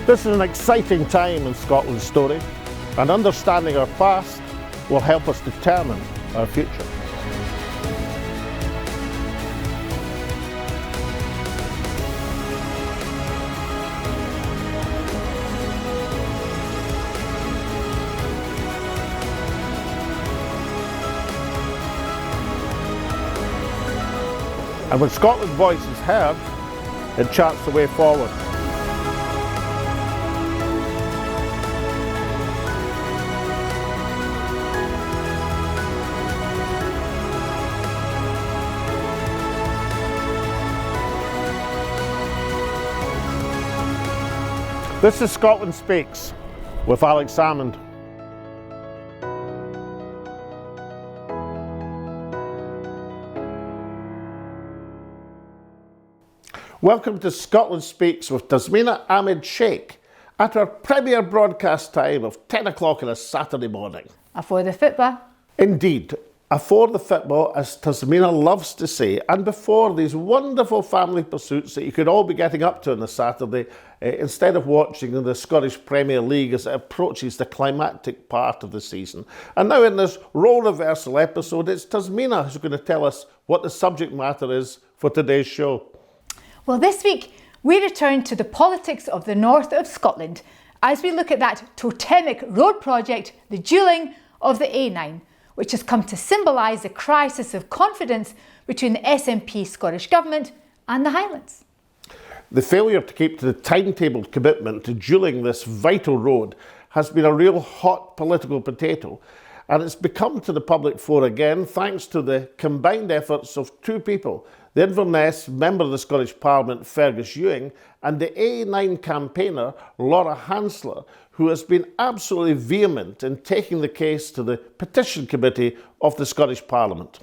This is an exciting time in Scotland's story, and understanding our past will help us determine our future. And when Scotland's voice is heard, it charts the way forward. This is Scotland Speaks with Salmond. Welcome to Scotland Speaks with Tasmina Ahmed Sheikh at our premiere broadcast time of 10 o'clock on a Saturday morning. Afore the football. Indeed, afore the football, as Tasmina loves to say, and before these wonderful family pursuits that you could all be getting up to on a Saturday, instead of watching the Scottish Premier League as it approaches the climactic part of the season. And now in this role reversal episode, it's Tasmina who's going to tell us what the subject matter is for today's show. Well, this week we return to the politics of the north of Scotland as we look at that totemic road project, the dualling of the A9, which has come to symbolise the crisis of confidence between the SNP Scottish Government and the Highlands. The failure to keep to the timetabled commitment to dualling this vital road has been a real hot political potato, and it's become to the public fore again thanks to the combined efforts of two people, the Inverness Member of the Scottish Parliament Fergus Ewing and the A9 campaigner Laura Hansler, who has been absolutely vehement in taking the case to the Petition Committee of the Scottish Parliament.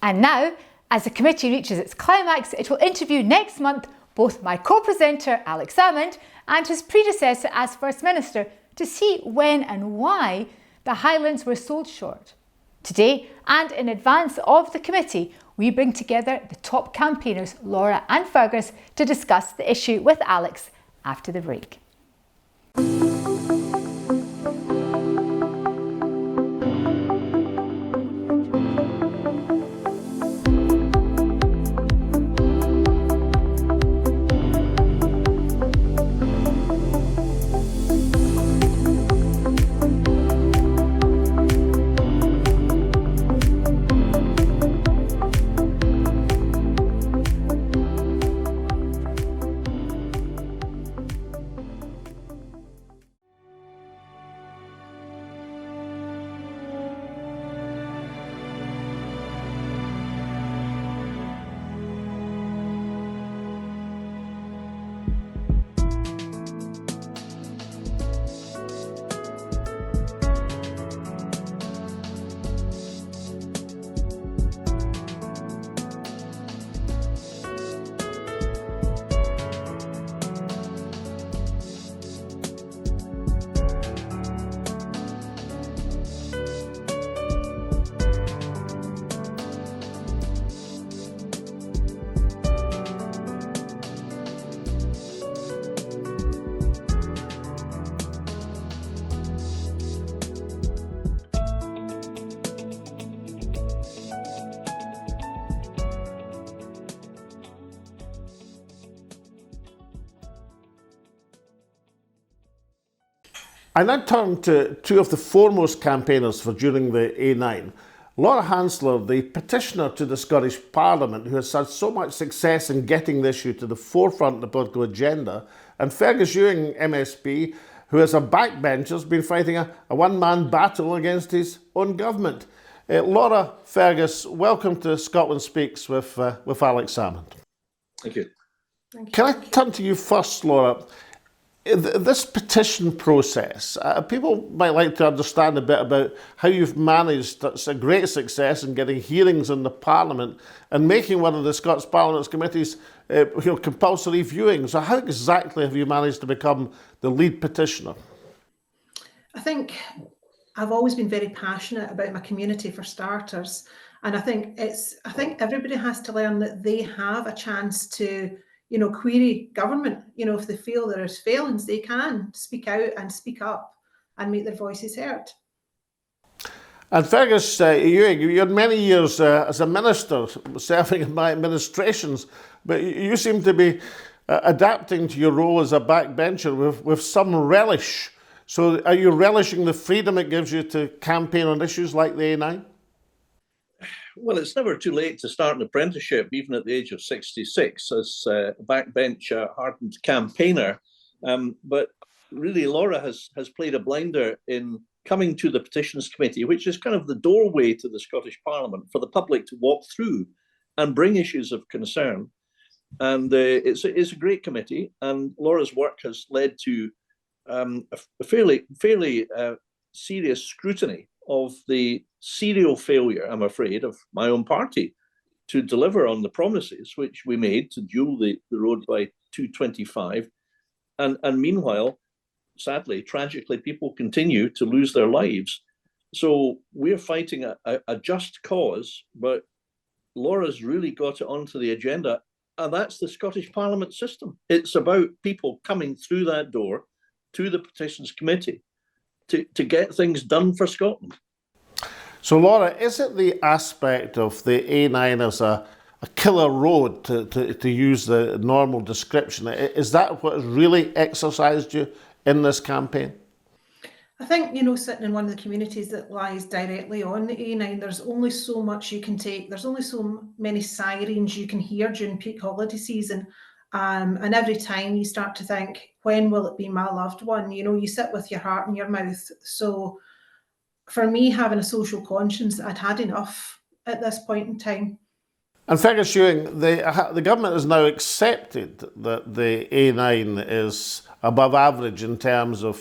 And now, as the committee reaches its climax, it will interview next month both my co-presenter Salmond and his predecessor as First Minister to see when and why the Highlands were sold short. Today, and in advance of the committee, we bring together the top campaigners Laura and Fergus to discuss the issue with Alex after the break. I now turn to two of the foremost campaigners for during the A9. Laura Hansler, the petitioner to the Scottish Parliament, who has had so much success in getting the issue to the forefront of the political agenda, and Fergus Ewing, MSP, who as a backbencher has been fighting a one-man battle against his own government. Laura, Fergus, welcome to Scotland Speaks with Alex Salmond. Thank you. Can I turn to you first, Laura? This petition process, people might like to understand a bit about how you've managed such a great success in getting hearings in the Parliament and making one of the Scots Parliament's committees compulsory viewing. So how exactly have you managed to become the lead petitioner? I think I've always been very passionate about my community, for starters, and I think everybody has to learn that they have a chance to query government. If they feel there is failings, they can speak out and speak up and make their voices heard. And Fergus Ewing, you had many years as a minister serving in my administrations, but you seem to be adapting to your role as a backbencher with some relish. So are you relishing the freedom it gives you to campaign on issues like the A9? Well, it's never too late to start an apprenticeship, even at the age of 66, as a backbench hardened campaigner. But really, Laura has played a blinder in coming to the Petitions Committee, which is kind of the doorway to the Scottish Parliament for the public to walk through and bring issues of concern. And it's a great committee, and Laura's work has led to a fairly serious scrutiny of the serial failure, I'm afraid, of my own party to deliver on the promises which we made to dual the road by 2025. And meanwhile, sadly, tragically, people continue to lose their lives. So we're fighting a just cause, but Laura's really got it onto the agenda, and that's the Scottish Parliament system. It's about people coming through that door to the Petitions Committee to get things done for Scotland. So Laura, is it the aspect of the A9 as a killer road, to use the normal description? Is that what has really exercised you in this campaign? I think, sitting in one of the communities that lies directly on the A9, there's only so much you can take. There's only so many sirens you can hear during peak holiday season. And every time you start to think, when will it be my loved one? You sit with your heart in your mouth. So for me, having a social conscience, I'd had enough at this point in time. And Fergus Ewing, the government has now accepted that the A9 is above average in terms of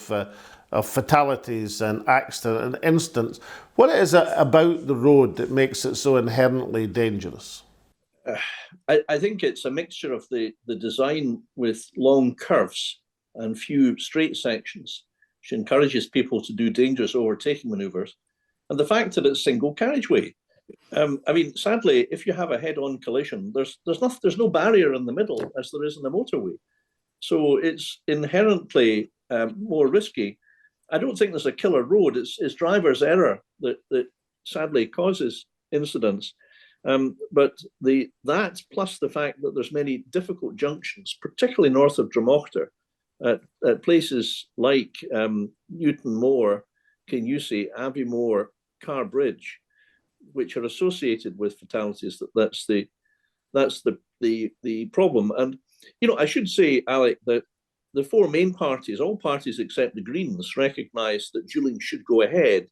fatalities and accident and incidents. What is it about the road that makes it so inherently dangerous? I think it's a mixture of the design with long curves and few straight sections, which encourages people to do dangerous overtaking manoeuvres, and the fact that it's single carriageway. Sadly, if you have a head-on collision, there's no barrier in the middle as there is in the motorway, so it's inherently more risky. I don't think there's a killer road. It's driver's error that sadly causes incidents. But that plus the fact that there's many difficult junctions, particularly north of Dromochter, at places like Newton Moor, Kinussie, Aviemore, Carr Bridge, which are associated with fatalities. That's the problem. And I should say, Alec, that the four main parties, all parties except the Greens, recognise that dualling should go ahead,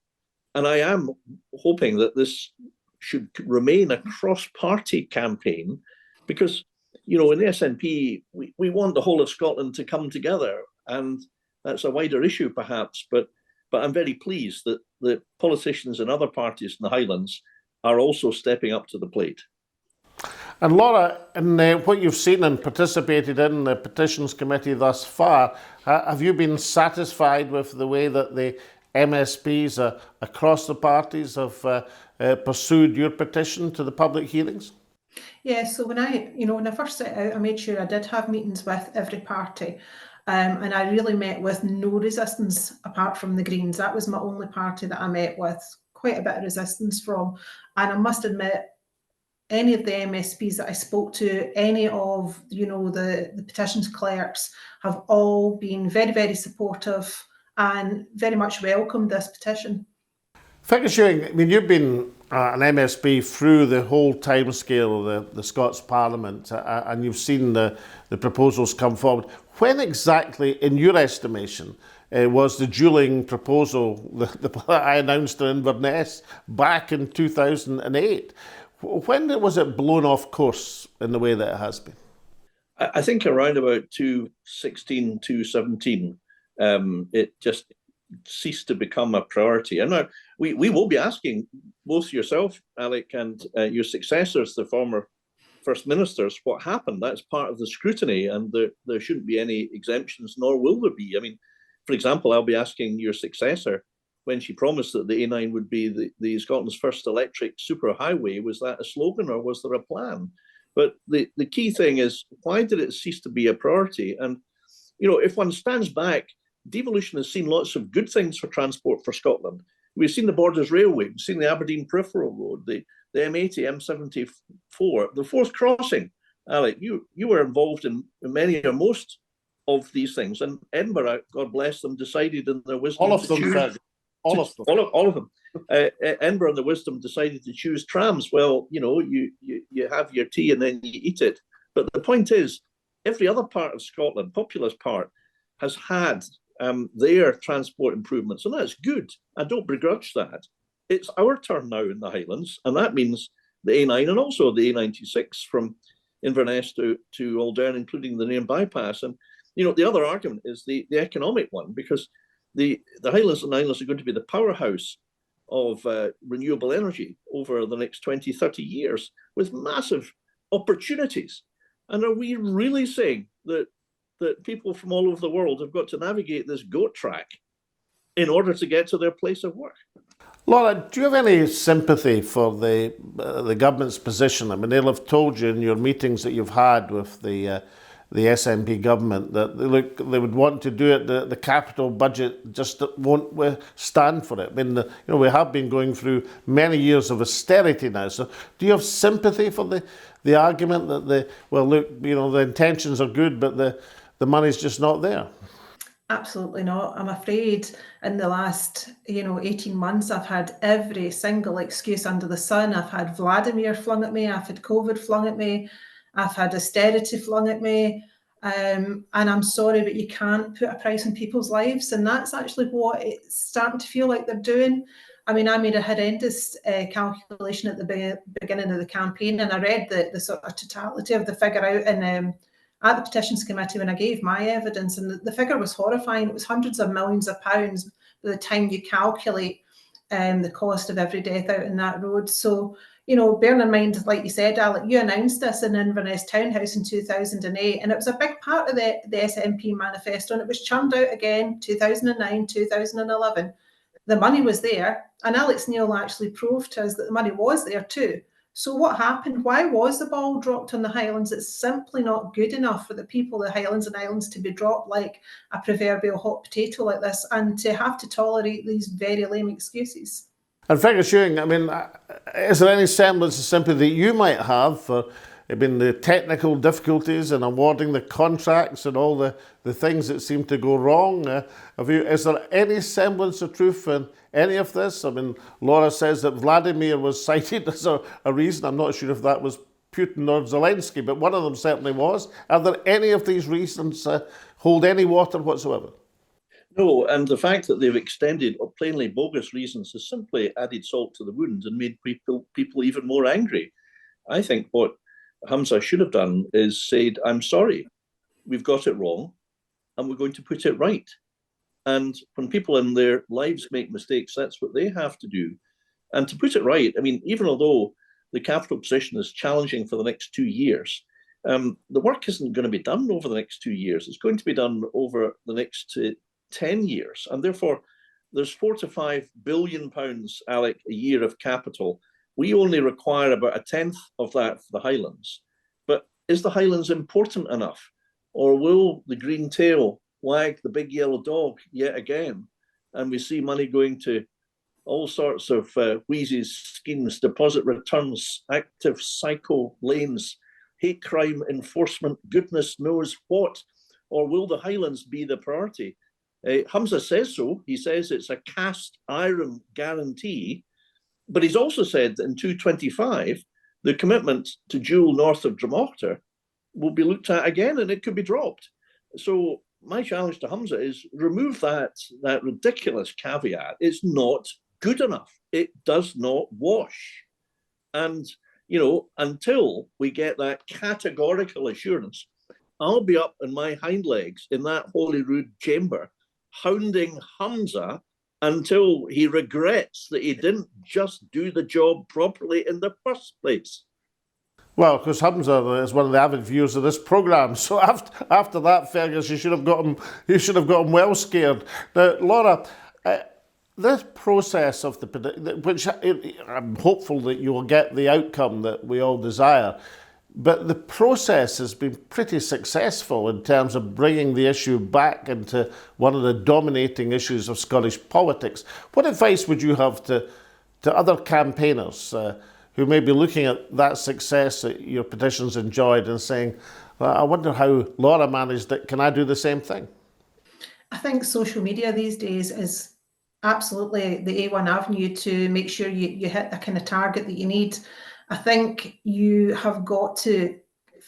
and I am hoping that this should remain a cross-party campaign, because in the SNP we want the whole of Scotland to come together, and that's a wider issue perhaps, but I'm very pleased that the politicians in other parties in the Highlands are also stepping up to the plate. And Laura, in what you've seen and participated in the Petitions Committee thus far, have you been satisfied with the way that the MSPs across the parties have pursued your petition to the public hearings? Yeah, so when I first set out, I made sure I did have meetings with every party, and I really met with no resistance apart from the Greens. That was my only party that I met with quite a bit of resistance from, and I must admit, any of the MSPs that I spoke to, any of the petitions clerks, have all been very, very supportive and very much welcomed this petition. Fergus Ewing, you've been an MSP through the whole timescale of the Scots Parliament, and you've seen the proposals come forward. When exactly, in your estimation, was the dualling proposal that I announced in Inverness back in 2008? When was it blown off course in the way that it has been? I think around about 2016, 2017, it just ceased to become a priority. And now we will be asking both yourself, Alec, and your successors, the former First Ministers, what happened. That's part of the scrutiny, and there shouldn't be any exemptions, nor will there be. For example, I'll be asking your successor, when she promised that the A9 would be the Scotland's first electric superhighway, was that a slogan or was there a plan? But the key thing is, why did it cease to be a priority? And, if one stands back, devolution has seen lots of good things for transport for Scotland. We've seen the Borders Railway, we've seen the Aberdeen Peripheral Road, the M80, M74, the fourth crossing. Alec, you were involved in many or most of these things. And Edinburgh, God bless them, decided in their wisdom All of them, all of them. All of them. Edinburgh, in their wisdom, decided to choose trams. Well, you have your tea and then you eat it. But the point is, every other part of Scotland, populous part, has had their transport improvements, and that's good. I don't begrudge that. It's our turn now in the Highlands, and that means the A9 and also the A96 from Inverness to Aldern, including the Nairn bypass. And the other argument is the economic one, because the Highlands and Islands are going to be the powerhouse of renewable energy over the next 20, 30 years with massive opportunities. And are we really saying that people from all over the world have got to navigate this goat track in order to get to their place of work? Laura, do you have any sympathy for the government's position? I mean, they'll have told you in your meetings that you've had with the SNP government that they would want to do it. The capital budget just won't stand for it. I mean, we have been going through many years of austerity now. So, do you have sympathy for the argument that the intentions are good, but the money's just not there? Absolutely not. I'm afraid in the last, 18 months, I've had every single excuse under the sun. I've had Vladimir flung at me. I've had COVID flung at me. I've had austerity flung at me. And I'm sorry, but you can't put a price on people's lives. And that's actually what it's starting to feel like they're doing. I mean, I made a horrendous calculation at the beginning of the campaign, and I read the sort of totality of the figure out in at the Petitions Committee when I gave my evidence, and the figure was horrifying. It was hundreds of millions of pounds by the time you calculate the cost of every death out in that road. So, bearing in mind, like you said, Alec, you announced this in Inverness Townhouse in 2008, and it was a big part of the SNP manifesto, and it was churned out again 2009, 2011. The money was there, and Alex Neil actually proved to us that the money was there too. So what happened? Why was the ball dropped on the Highlands? It's simply not good enough for the people of the Highlands and Islands to be dropped like a proverbial hot potato like this, and to have to tolerate these very lame excuses. And Fergus Ewing, I mean, is there any semblance of sympathy that you might have for the technical difficulties in awarding the contracts and all the things that seem to go wrong? Is there any semblance of truth in any of this? I mean, Laura says that Vladimir was cited as a reason. I'm not sure if that was Putin or Zelensky, but one of them certainly was. Are there any of these reasons hold any water whatsoever? No, and the fact that they've extended plainly bogus reasons has simply added salt to the wound and made people even more angry. I think what Hamza should have done is said, I'm sorry, we've got it wrong, and we're going to put it right. And when people in their lives make mistakes, that's what they have to do. And to put it right, I mean, even although the capital position is challenging for the next 2 years, the work isn't going to be done over the next 2 years. It's going to be done over the next 10 years. And therefore, there's £4 to £5 billion, Alec, a year of capital. We only require about a tenth of that for the Highlands. But is the Highlands important enough? Or will the green tail wag the big yellow dog yet again? And we see money going to all sorts of wheezies, schemes, deposit returns, active psycho lanes, hate crime enforcement, goodness knows what. Or will the Highlands be the priority? Hamza says so. He says it's a cast iron guarantee. But he's also said that in 2025, the commitment to dual north of Dromochter will be looked at again, and it could be dropped. So my challenge to Hamza is remove that ridiculous caveat. It's not good enough. It does not wash. And, until we get that categorical assurance, I'll be up on my hind legs in that Holyrood chamber, hounding Hamza until he regrets that he didn't just do the job properly in the first place. Well, because Hamza is one of the avid viewers of this programme, so after that, Fergus, you should have got him well scared. Now, Laura, this process of which I'm hopeful that you will get the outcome that we all desire. But the process has been pretty successful in terms of bringing the issue back into one of the dominating issues of Scottish politics. What advice would you have to other campaigners who may be looking at that success that your petitions enjoyed and saying, well, I wonder how Laura managed it, can I do the same thing? I think social media these days is absolutely the A1 avenue to make sure you hit the kind of target that you need. I think you have got to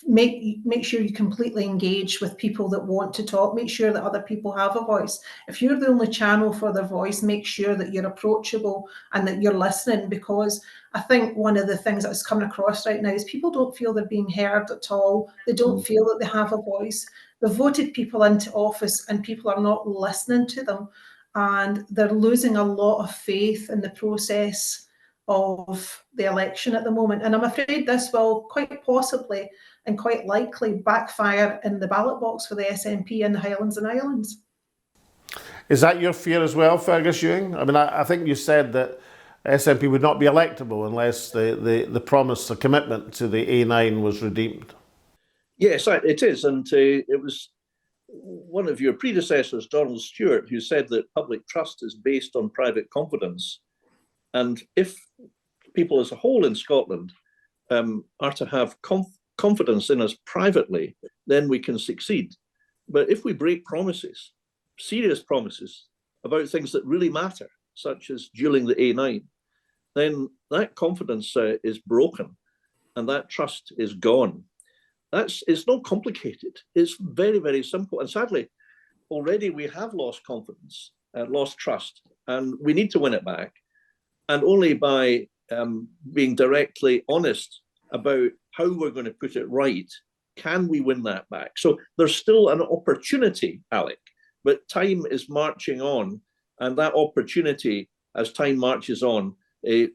make sure you completely engage with people that want to talk. Make sure that other people have a voice. If you're the only channel for their voice, make sure that you're approachable and that you're listening, because I think one of the things that's coming across right now is people don't feel they're being heard at all. They don't feel that they have a voice. They've voted people into office and people are not listening to them, and they're losing a lot of faith in the process of the election at the moment. And I'm afraid this will quite possibly and quite likely backfire in the ballot box for the SNP in the Highlands and Islands. Is that your fear as well, Fergus Ewing? I mean, I think you said that SNP would not be electable unless the promise, the commitment to the A9 was redeemed. Yes, it is. And it was one of your predecessors, Donald Stewart, who said that public trust is based on private confidence. And if people as a whole in Scotland are to have confidence in us privately, then we can succeed. But if we break promises, serious promises about things that really matter, such as dueling the A9, then that confidence is broken and that trust is gone. It's not complicated. It's very, very simple. And sadly, already we have lost confidence, lost trust, and we need to win it back. And only by being directly honest about how we're going to put it right can we win that back. So there's still an opportunity, Alec, but time is marching on, and that opportunity, as time marches on,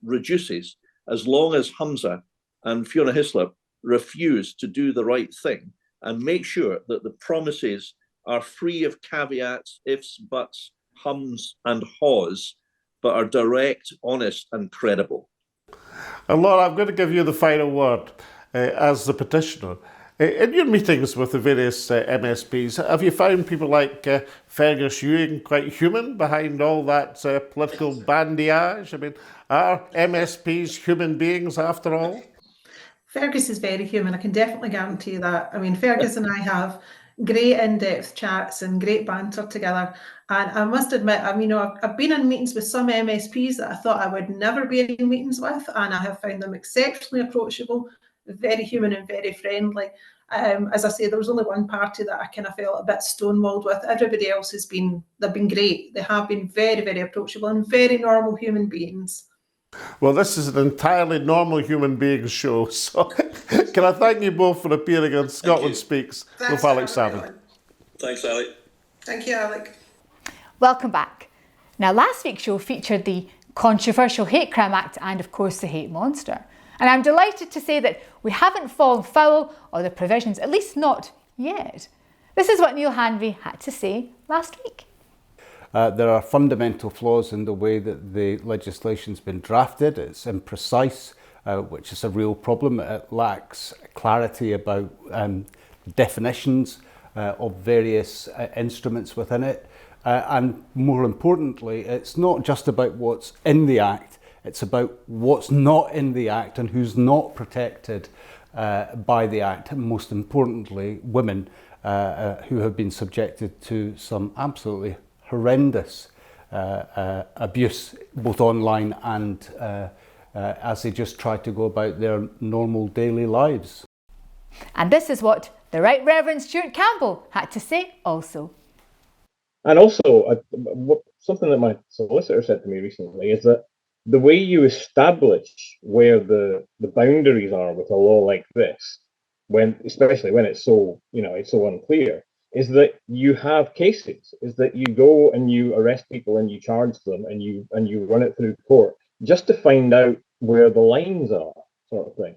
reduces as long as Humza and Fiona Hislop refuse to do the right thing and make sure that the promises are free of caveats, ifs, buts, hums and haws, but are direct, honest and credible. And Laura, I'm going to give you the final word as the petitioner. In your meetings with the various MSPs, have you found people like Fergus Ewing quite human behind all that political bandage? I mean, are MSPs human beings after all? Fergus is very human, I can definitely guarantee that. I mean, Fergus and I have great in-depth chats and great banter together. And I must admit, I mean, I've been in meetings with some MSPs that I thought I would never be in meetings with, and I have found them exceptionally approachable, very human and very friendly. As I say, there was only one party that I kind of felt a bit stonewalled with. Everybody else they've been great. They have been very, very approachable and very normal human beings. Well, this is an entirely normal human being show, so can I thank you both for appearing on Scotland Speaks with Alex Salmond. Thanks, Alec. Thank you, Alec. Welcome back. Now, last week's show featured the controversial Hate Crime Act and, of course, the Hate Monster. And I'm delighted to say that we haven't fallen foul of the provisions, at least not yet. This is what Neil Hanvey had to say last week. There are fundamental flaws in the way that the legislation's been drafted. It's imprecise, which is a real problem. It lacks clarity about definitions of various instruments within it. And more importantly, it's not just about what's in the Act, it's about what's not in the Act and who's not protected by the Act. And most importantly, women who have been subjected to some absolutely horrendous abuse, both online and as they just try to go about their normal daily lives. And this is what the Right Reverend Stuart Campbell had to say also. And also, something that my solicitor said to me recently is that the way you establish where the boundaries are with a law like this, especially when it's so unclear, is that you have cases, is that you go and you arrest people and you charge them and you run it through court just to find out where the lines are, sort of thing.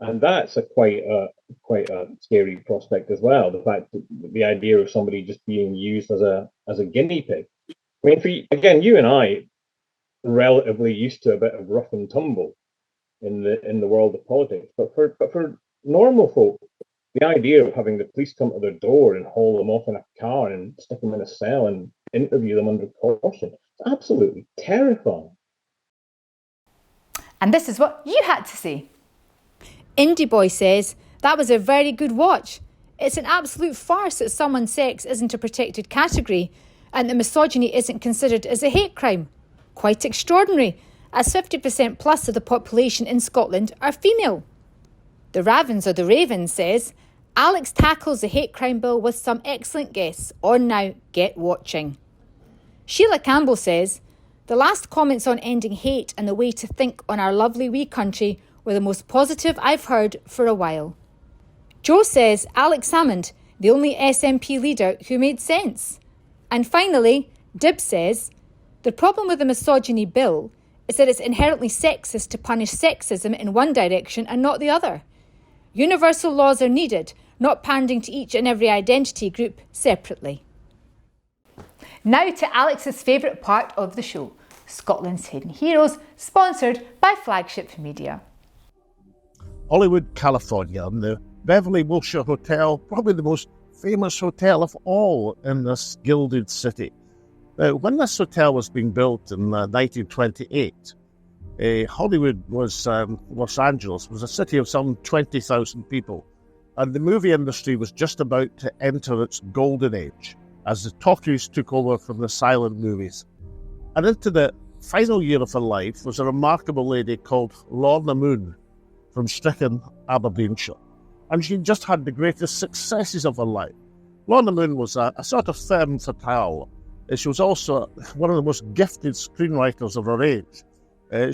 And that's quite a scary prospect as well. The fact that the idea of somebody just being used as a guinea pig. I mean, again, you and I relatively used to a bit of rough and tumble in the world of politics, but for normal folk, the idea of having the police come to their door and haul them off in a car and stick them in a cell and interview them under caution, it's absolutely terrifying. And this is what you had to say. Indie Boy says, that was a very good watch. It's an absolute farce that someone's sex isn't a protected category and that misogyny isn't considered as a hate crime. Quite extraordinary, as 50% plus of the population in Scotland are female. The Ravens or the Ravens says, Alex tackles the hate crime bill with some excellent guests. On now, get watching. Sheila Campbell says, the last comments on ending hate and the way to think on our lovely wee country were the most positive I've heard for a while. Joe says Alex Salmond, the only SNP leader who made sense. And finally, Dib says, the problem with the misogyny bill is that it's inherently sexist to punish sexism in one direction and not the other. Universal laws are needed, not pandering to each and every identity group separately. Now to Alex's favourite part of the show, Scotland's Hidden Heroes, sponsored by Flagship Media. Hollywood, California, and the Beverly Wilshire Hotel, probably the most famous hotel of all in this gilded city. When this hotel was being built in 1928, Hollywood was, Los Angeles was a city of some 20,000 people, and the movie industry was just about to enter its golden age as the talkies took over from the silent movies. And into the final year of her life was a remarkable lady called Lorna Moon from Strichen, Aberdeenshire. And she just had the greatest successes of her life. Lorna Moon was a sort of femme fatale. She was also one of the most gifted screenwriters of her age.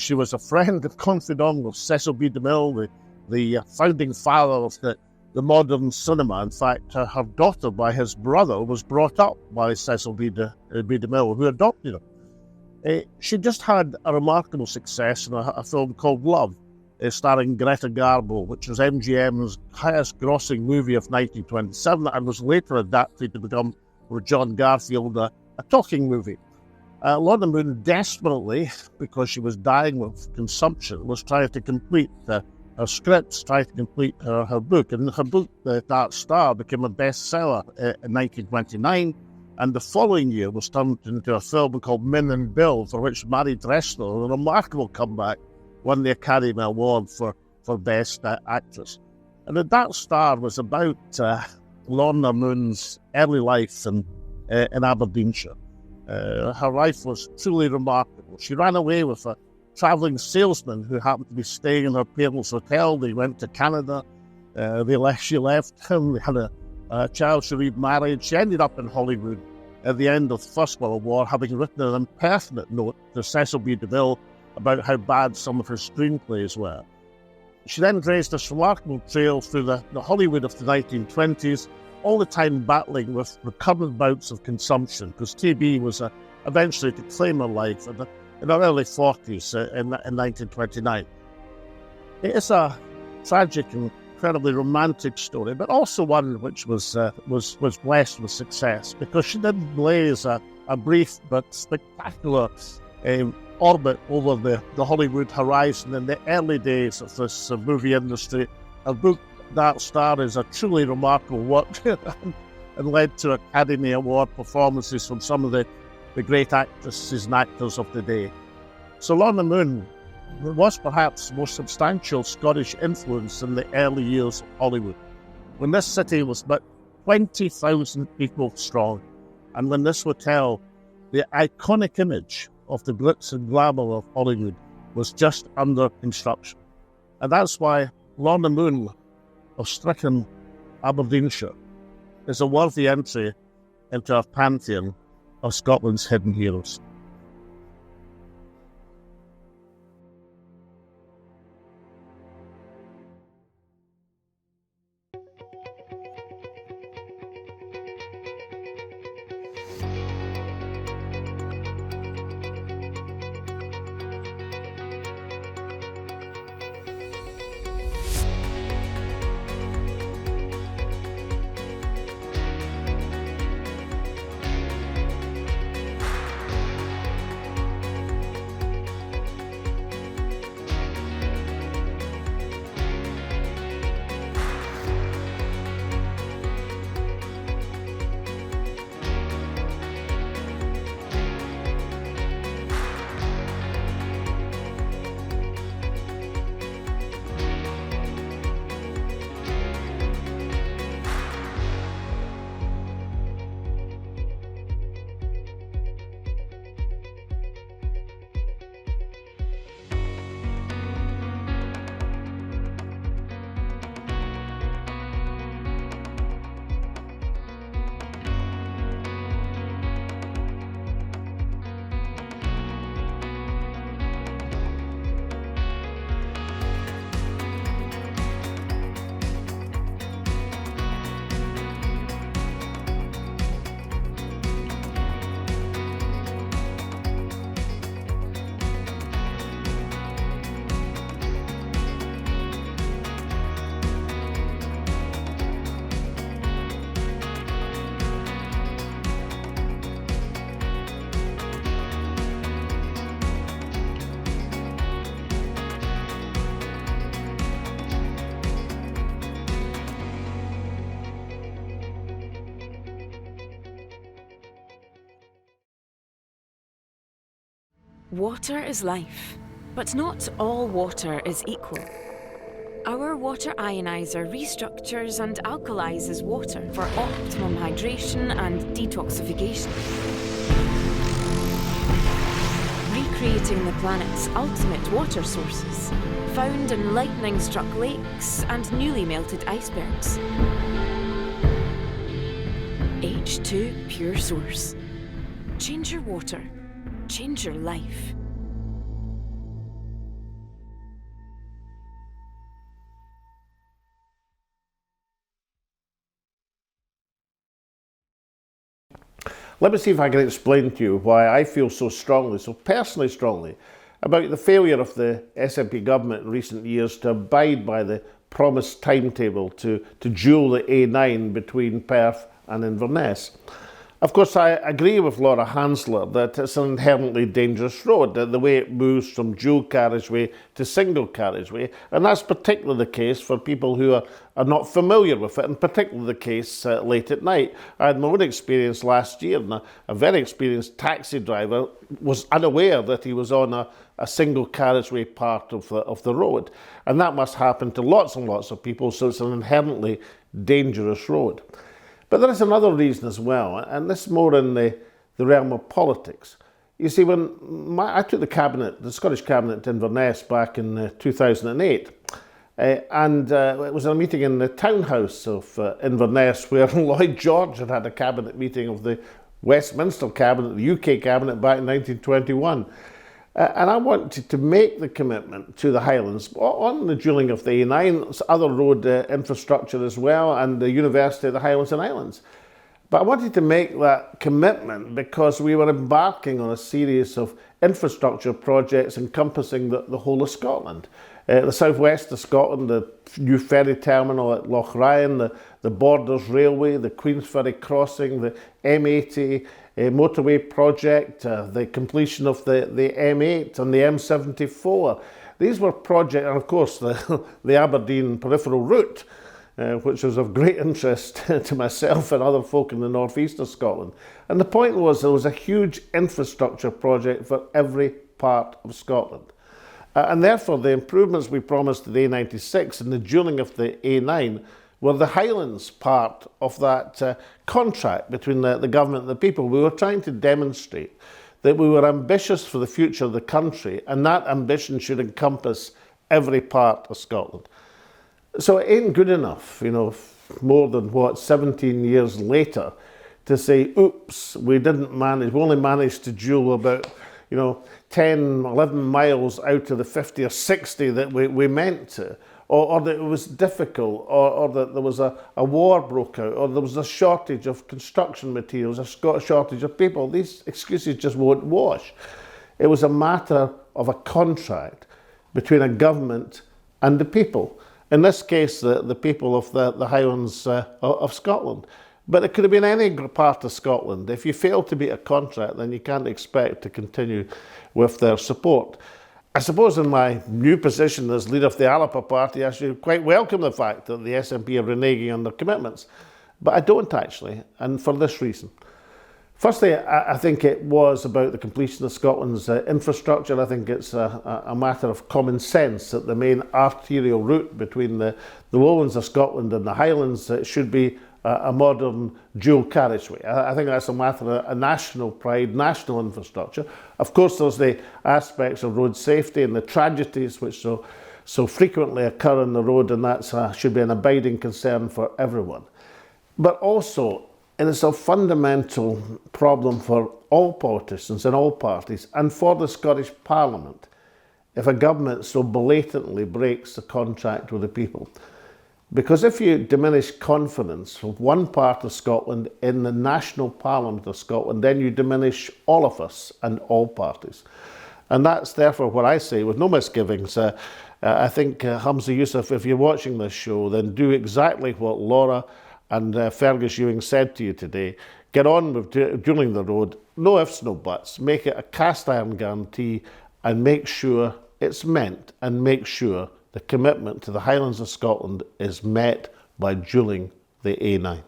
She was a friend and confidant of Cecil B. DeMille, the founding father of the modern cinema. In fact, her daughter by his brother was brought up by Cecil B. DeMille, who adopted her. She just had a remarkable success in a film called Love, starring Greta Garbo, which was MGM's highest-grossing movie of 1927 and was later adapted to become, with John Garfield, a talking movie. Lorna Moon desperately, because she was dying with consumption, was trying to complete her scripts, trying to complete her book. And her book, The Dark Star, became a bestseller in 1929, and the following year was turned into a film called Min and Bill, for which Mary Dressler, a remarkable comeback, won the Academy Award for Best Actress. And The Dark Star was about Lorna Moon's early life in Aberdeenshire. Her life was truly remarkable. She ran away with a travelling salesman who happened to be staying in her parents' hotel. They went to Canada. She left him. They had a child. She remarried. She ended up in Hollywood at the end of the First World War, having written an impertinent note to Cecil B. DeMille about how bad some of her screenplays were. She then traced this remarkable trail through the Hollywood of the 1920s, all the time battling with recurrent bouts of consumption, because TB was eventually to claim her life in her early 40s in 1929. It is a tragic and incredibly romantic story, but also one which was blessed with success, because she did blaze a brief but spectacular orbit over the Hollywood horizon in the early days of this movie industry. Her book, Dark Star, is a truly remarkable work and led to Academy Award performances from some of the great actresses and actors of the day. So Lorna Moon was perhaps the most substantial Scottish influence in the early years of Hollywood, when this city was about 20,000 people strong, and when this hotel, the iconic image of the glitz and glamour of Hollywood, was just under construction. And that's why Lorna Moon of Strichen, Aberdeenshire, is a worthy entry into our pantheon of Scotland's hidden heroes. Water is life, but not all water is equal. Our water ionizer restructures and alkalizes water for optimum hydration and detoxification, recreating the planet's ultimate water sources, found in lightning-struck lakes and newly melted icebergs. H2 Pure Source. Change your water. Change your life. Let me see if I can explain to you why I feel so strongly, so personally strongly, about the failure of the SNP government in recent years to abide by the promised timetable to dual the A9 between Perth and Inverness. Of course, I agree with Laura Hansler that it's an inherently dangerous road, the way it moves from dual carriageway to single carriageway, and that's particularly the case for people who are not familiar with it, and particularly the case late at night. I had my own experience last year, and a very experienced taxi driver was unaware that he was on a single carriageway part of the road, and that must happen to lots and lots of people, so it's an inherently dangerous road. But there is another reason as well, and this is more in the realm of politics. You see, when I took the Scottish Cabinet to Inverness back in 2008, and it was a meeting in the townhouse of Inverness where Lloyd George had a cabinet meeting of the Westminster Cabinet, the UK Cabinet, back in 1921. And I wanted to make the commitment to the Highlands on the dualling of the A9, other road infrastructure as well, and the University of the Highlands and Islands. But I wanted to make that commitment because we were embarking on a series of infrastructure projects encompassing the whole of Scotland. The southwest of Scotland, the new ferry terminal at Loch Ryan, the Borders Railway, the Queensferry Crossing, the M80 motorway project, the completion of the M8 and the M74. These were projects, and of course the Aberdeen peripheral route, which was of great interest to myself and other folk in the northeast of Scotland. And the point was there was a huge infrastructure project for every part of Scotland. And therefore the improvements we promised to the A96 and the dualling of the A9 were the Highlands part of that contract between the government and the people. We were trying to demonstrate that we were ambitious for the future of the country, and that ambition should encompass every part of Scotland. So it ain't good enough, more than 17 years later, to say, oops, we only managed to dual about 10, 11 miles out of the 50 or 60 that we meant to. Or that it was difficult, or that there was a war broke out, or there was a shortage of construction materials, a shortage of people. These excuses just won't wash. It was a matter of a contract between a government and the people. In this case, the people of the Highlands of Scotland. But it could have been any part of Scotland. If you fail to meet a contract, then you can't expect to continue with their support. I suppose in my new position as leader of the Alapa Party, I should quite welcome the fact that the SNP are reneging on their commitments. But I don't actually, and for this reason. Firstly, I think it was about the completion of Scotland's infrastructure. I think it's a matter of common sense that the main arterial route between the lowlands of Scotland and the Highlands should be a modern dual carriageway. I think that's a matter of a national pride, national infrastructure. Of course, there's the aspects of road safety and the tragedies which so frequently occur on the road, and that should be an abiding concern for everyone. But also, it is a fundamental problem for all politicians and all parties, and for the Scottish Parliament, if a government so blatantly breaks the contract with the people. Because if you diminish confidence of one part of Scotland in the national Parliament of Scotland, then you diminish all of us and all parties. And that's therefore what I say with no misgivings. I think, Hamza Yousaf, if you're watching this show, then do exactly what Laura and Fergus Ewing said to you today. Get on with dualling the road, no ifs, no buts. Make it a cast iron guarantee and make sure it's meant, and make sure the commitment to the Highlands of Scotland is met by dualling the A9.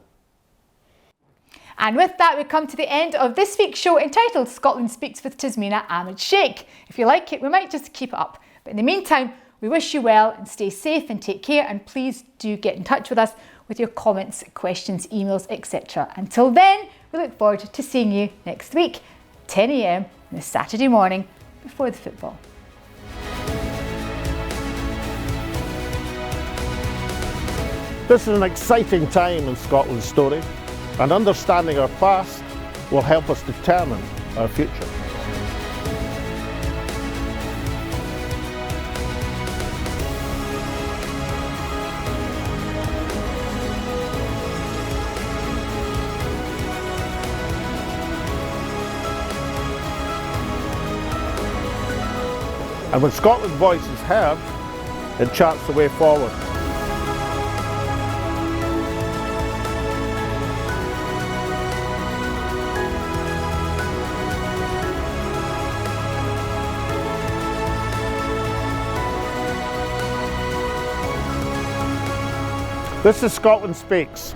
And with that, we come to the end of this week's show entitled Scotland Speaks with Tasmina Ahmed Sheikh. If you like it, we might just keep it up. But in the meantime, we wish you well and stay safe and take care, and please do get in touch with us with your comments, questions, emails, etc. Until then, we look forward to seeing you next week, 10 a.m. on a Saturday morning before the football. This is an exciting time in Scotland's story, and understanding our past will help us determine our future. And when Scotland's voice is heard, it charts the way forward. This is Scotland Speaks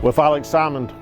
with Alex Salmond.